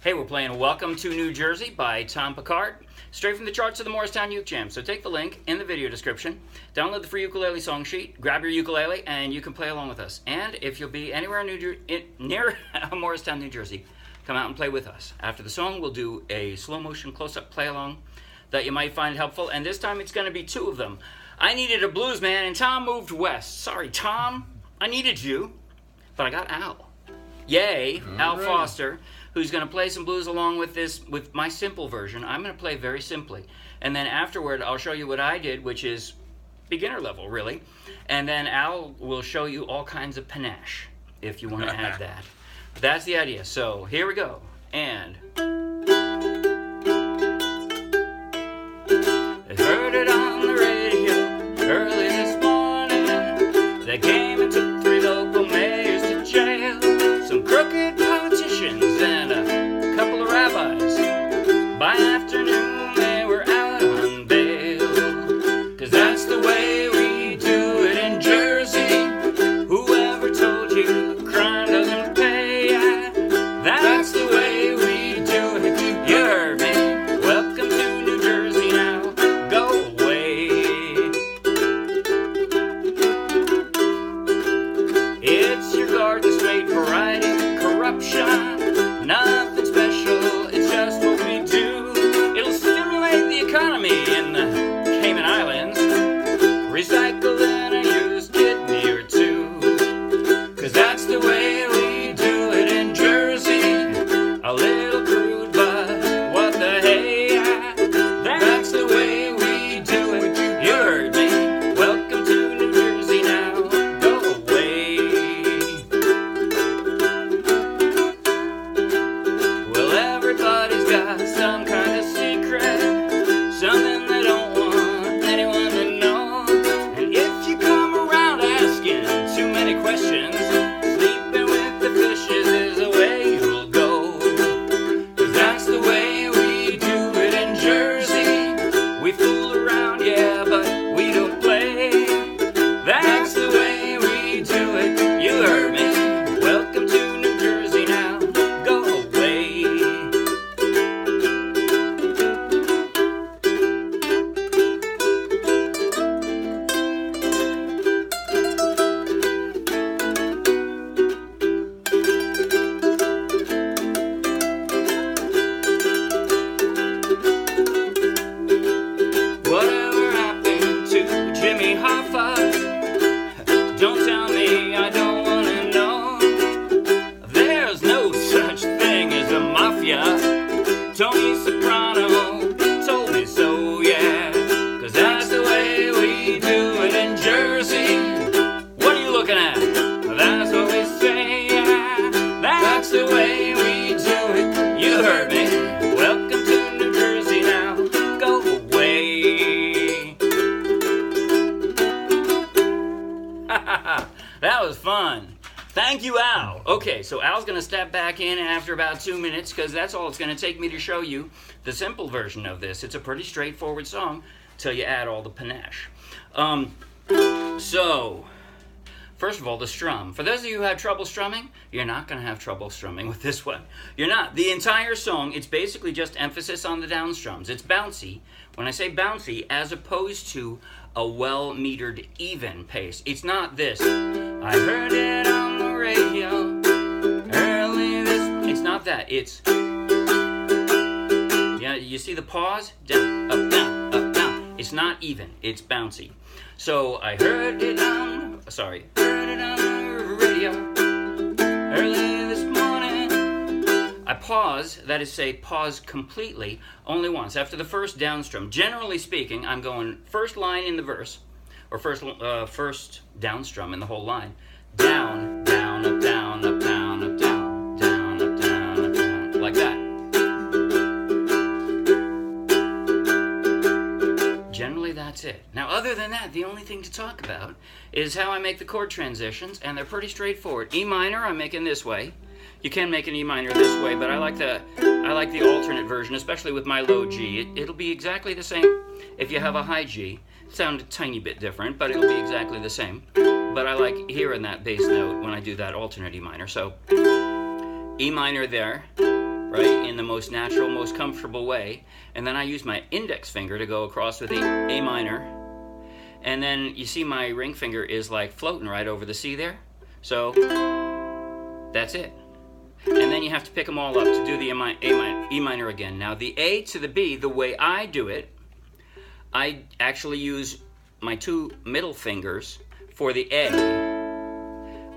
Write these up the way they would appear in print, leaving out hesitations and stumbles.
Hey, we're playing Welcome to New Jersey by Tom Picard, straight from the charts of the Morristown Uke Jam. So take the link in the video description, download the free ukulele song sheet, grab your ukulele, and you can play along with us. And if you'll be anywhere near Morristown, New Jersey, come out and play with us. After the song, we'll do a slow motion close-up play along that you might find helpful, and this time it's going to be two of them. I needed a blues man, and Tom moved west. Sorry, Tom, I needed you, but I got Al. Yay, Al Foster, who's going to play some blues along with this, with my simple version. I'm going to play very simply. And then afterward, I'll show you what I did, which is beginner level, really. And then Al will show you all kinds of panache, if you want to add that. That's the idea. So here we go. And I heard it on the radio early this morning. They came and took 3 local mayors to jail, some crooked politicians and a couple of rabbis. By afternoon they were out on bail, 'cause that's the way we do it in Jersey. Whoever told you crime doesn't pay, that's the way we do it. You heard me. Welcome to New Jersey now. Go away. It's your garden state variety corruption. Nothing special, it's just what we do. It'll stimulate the economy in the Cayman Islands. Recyclin a used kidney or two, 'cause that's the way we do it in Jersey. A little crude, but what the hey, that's the way we do it. You heard me. Welcome to New Jersey now. Go away. Well, everybody's got some kind of secret, something they don't want anyone to know. And if you come around asking too many questions, sleeping with the fishes is the way you'll go. 'Cause that's the way we do it in Jersey. We fool around, yeah, but we don't play. That's the way we do it. You heard me. Welcome to New Jersey now. Go away. Whatever happened to Jimmy Hoffa? Don't tell me, I don't want to know. There's no such thing as a mafia. Tony Soprano told me so, yeah. 'Cause that's the way we do it in Jersey. What are you looking at? That's what we say, yeah. That's the way we do it. You heard me. Welcome to New Jersey now. Go away. That was fun. Thank you, Al. Okay, so Al's going to step back in after about 2 minutes, because that's all it's going to take me to show you the simple version of this. It's a pretty straightforward song till you add all the panache. So, first of all, the strum. For those of you who have trouble strumming, you're not going to have trouble strumming with this one. You're not. The entire song, it's basically just emphasis on the down strums. It's bouncy. When I say bouncy, as opposed to a well-metered, even pace. It's not this. I heard it on the radio early this. It's not that. It's, yeah, you see the pause? Down, up, down, up, down. It's not even. It's bouncy. So I heard it on the radio early this morning. I pause, that is say pause completely, only once. After the first down strum. Generally speaking, I'm going first line in the verse, or first down strum in the whole line. Down, down, up, down, up, down, up, down, down, up, down, up, down, like that. Generally, that's it. Now, other than that, the only thing to talk about is how I make the chord transitions, and they're pretty straightforward. E minor, I'm making this way. You can make an E minor this way, but I like the alternate version, especially with my low G. It'll be exactly the same if you have a high G. Sound a tiny bit different, but it'll be exactly the same. But I like hearing that bass note when I do that alternate E minor. So E minor there, right, in the most natural, most comfortable way. And then I use my index finger to go across with the A minor. And then you see my ring finger is like floating right over the C there. So that's it. And then you have to pick them all up to do the E minor again. Now the A to the B, the way I do it, I actually use my two middle fingers for the A,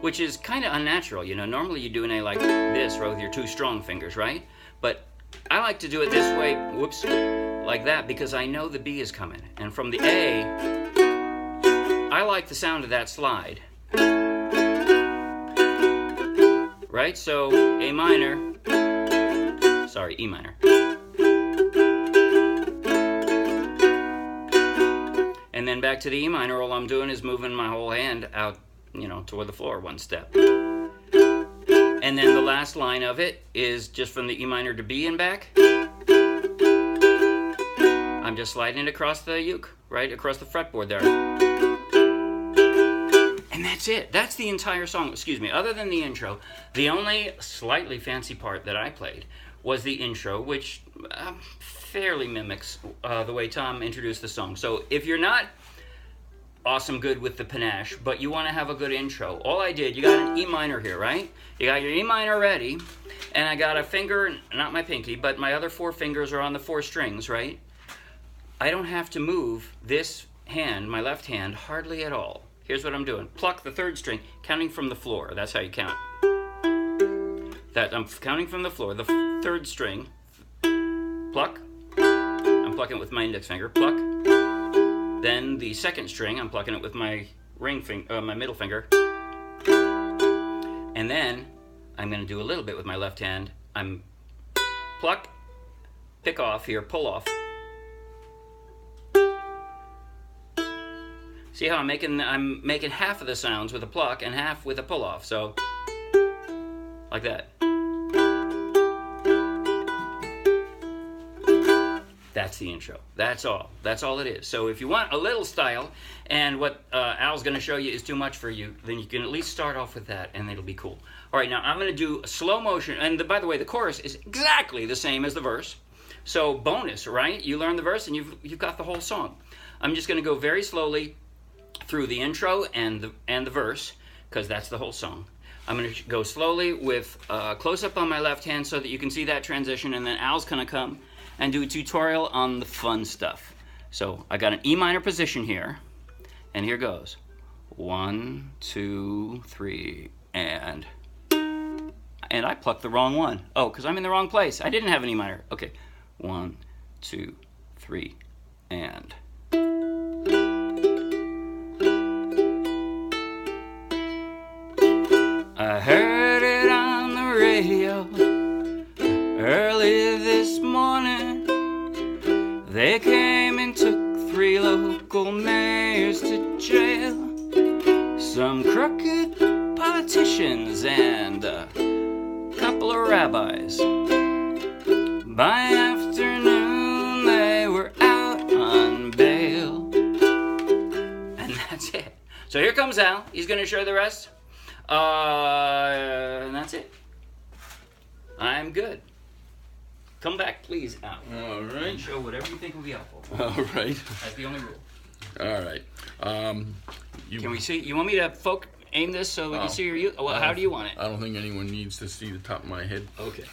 which is kind of unnatural. You know, normally you do an A like this, right, with your two strong fingers, right? But I like to do it this way, whoops, like that, because I know the B is coming. And from the A, I like the sound of that slide. Right? So A minor, sorry, E minor. And then back to the E minor, all I'm doing is moving my whole hand out, you know, toward the floor one step. And then the last line of it is just from the E minor to B and back. I'm just sliding it across the uke, right, across the fretboard there. And that's it. That's the entire song. Excuse me. Other than the intro, the only slightly fancy part that I played was the intro, which fairly mimics the way Tom introduced the song. So if you're not awesome good with the panache, but you want to have a good intro, all I did, you got an E minor here, right? You got your E minor ready, and I got a finger, not my pinky, but my other four fingers are on the four strings, right? I don't have to move this hand, my left hand, hardly at all. Here's what I'm doing. Pluck the third string, counting from the floor. That's how you count. That I'm counting from the floor. The third string, pluck. I'm plucking it with my index finger, pluck. Then the second string, I'm plucking it with my ring finger, my middle finger. And then I'm going to do a little bit with my left hand. I'm pluck, pick off here, pull off. See how I'm making half of the sounds with a pluck and half with a pull off. So like that. That's the intro. That's all. That's all it is. So if you want a little style, and what Al's going to show you is too much for you, then you can at least start off with that, and it'll be cool. All right, now I'm going to do a slow motion, and by the way, the chorus is exactly the same as the verse. So bonus, right? You learn the verse, and you've got the whole song. I'm just going to go very slowly through the intro and the verse, because that's the whole song. I'm going to go slowly with close up on my left hand so that you can see that transition, and then Al's going to come and do a tutorial on the fun stuff. So I got an E minor position here, and here goes. 1, 2, 3, and I plucked the wrong one. Oh, because I'm in the wrong place. I didn't have an E minor. Okay, 1, 2, 3, and. I heard it on the radio early this morning. They came and took 3 local mayors to jail, some crooked politicians and a couple of rabbis. By afternoon they were out on bail. And that's it. So here comes Al. He's going to show the rest. And that's it. I'm good. Come back, please, Al. All right. And show whatever you think will be helpful. All right. That's the only rule. All right. Can we see? You want me to aim this so we can see your? Well, how do you want it? I don't think anyone needs to see the top of my head. Okay.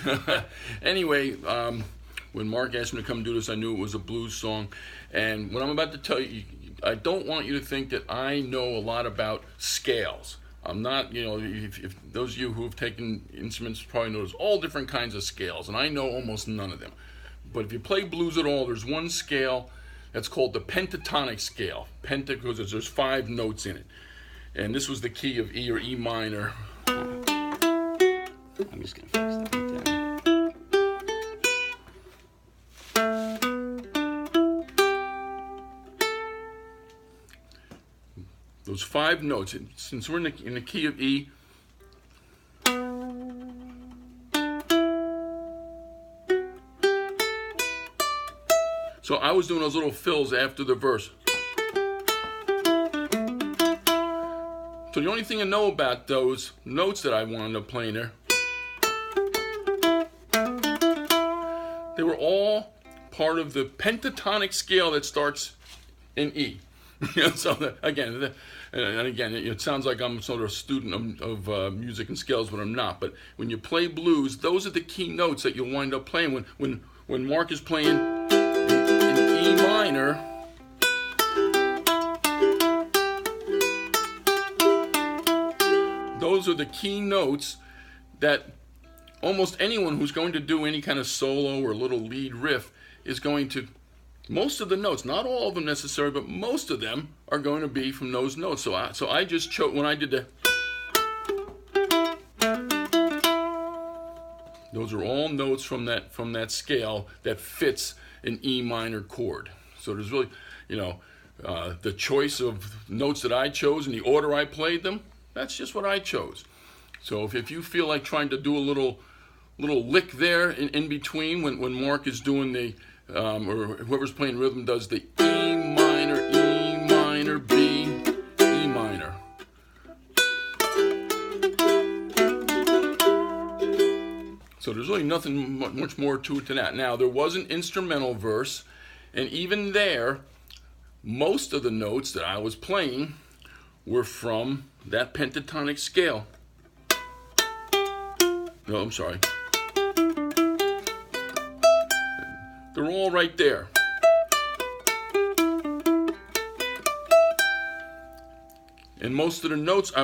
Anyway, when Mark asked me to come do this, I knew it was a blues song. And what I'm about to tell you, I don't want you to think that I know a lot about scales. I'm not, you know, if those of you who have taken instruments probably know there's all different kinds of scales, and I know almost none of them. But if you play blues at all, there's one scale that's called the pentatonic scale. Penta, because there's 5 notes in it. And this was the key of E or E minor. I'm just going to fix that right there. Those 5 notes, since we're in the key of E, so I was doing those little fills after the verse. So the only thing I know about those notes that I wound up playing there They were all part of the pentatonic scale that starts in E. So again, it sounds like I'm sort of a student of music and scales, but I'm not. But when you play blues, those are the key notes that you'll wind up playing. When Mark is playing in E minor, those are the key notes that almost anyone who's going to do any kind of solo or little lead riff is going to. Most of the notes, not all of them necessarily, but most of them are going to be from those notes. So I just chose, when I did those are all notes from that scale that fits an E minor chord. So there's really, the choice of notes that I chose and the order I played them, that's just what I chose. So if you feel like trying to do a little lick there in between when Mark is doing the or whoever's playing rhythm does the E minor, B, E minor. So there's really nothing much more to it than that. Now, there was an instrumental verse, and even there, most of the notes that I was playing were from that pentatonic scale. No, I'm sorry. They're all right there. And most of the notes I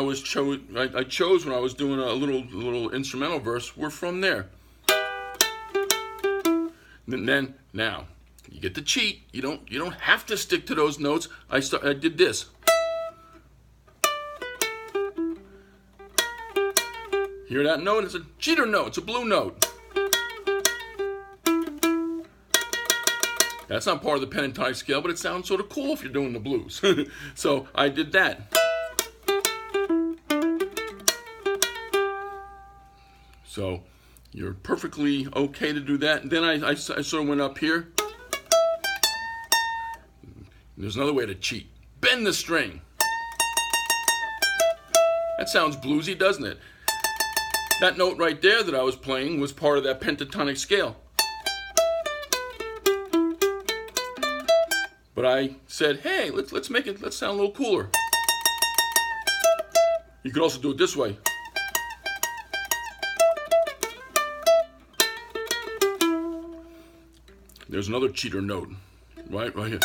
chose when I was doing a little instrumental verse were from there. And then now you get to cheat. You don't have to stick to those notes. I did this. Hear that note? It's a cheater note. It's a blue note. That's not part of the pentatonic scale, but it sounds sort of cool if you're doing the blues. So I did that. So you're perfectly okay to do that. And then I sort of went up here. There's another way to cheat. Bend the string. That sounds bluesy, doesn't it? That note right there that I was playing was part of that pentatonic scale. But I said, hey, let's sound a little cooler. You could also do it this way. There's another cheater note, right here.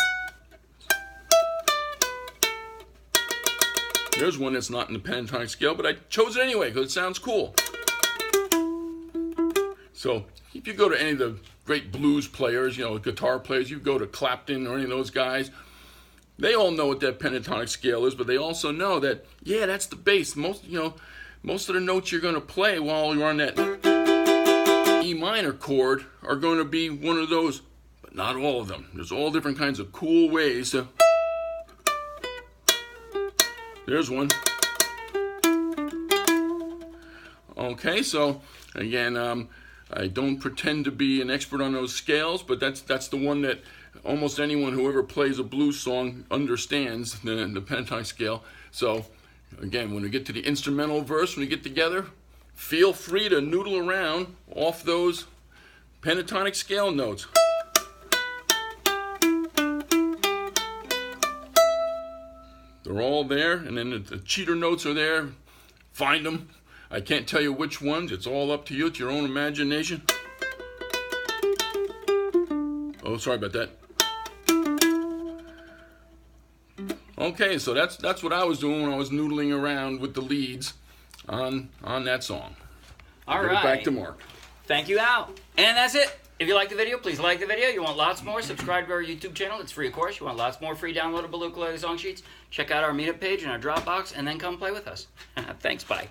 There's one that's not in the pentatonic scale, but I chose it anyway because it sounds cool. So if you go to any of the great blues players, guitar players, you go to Clapton or any of those guys, they all know what that pentatonic scale is, but they also know that, yeah, that's the bass. Most of the notes you're going to play while you're on that E minor chord are going to be one of those, but not all of them. There's all different kinds of cool ways to. There's one. Okay, so again, I don't pretend to be an expert on those scales, but that's the one that almost anyone who ever plays a blues song understands, the pentatonic scale. So again, when we get to the instrumental verse, when we get together, feel free to noodle around off those pentatonic scale notes. They're all there, and then the cheater notes are there. Find them. I can't tell you which ones. It's all up to you. It's your own imagination. Oh, sorry about that. Okay, so that's what I was doing when I was noodling around with the leads on that song. All right. Back to Mark. Thank you, Al. And that's it. If you like the video, please like the video. You want lots more, subscribe to our YouTube channel. It's free, of course. You want lots more free downloadable ukulele song sheets, check out our meetup page and our Dropbox, and then come play with us. Thanks, bye.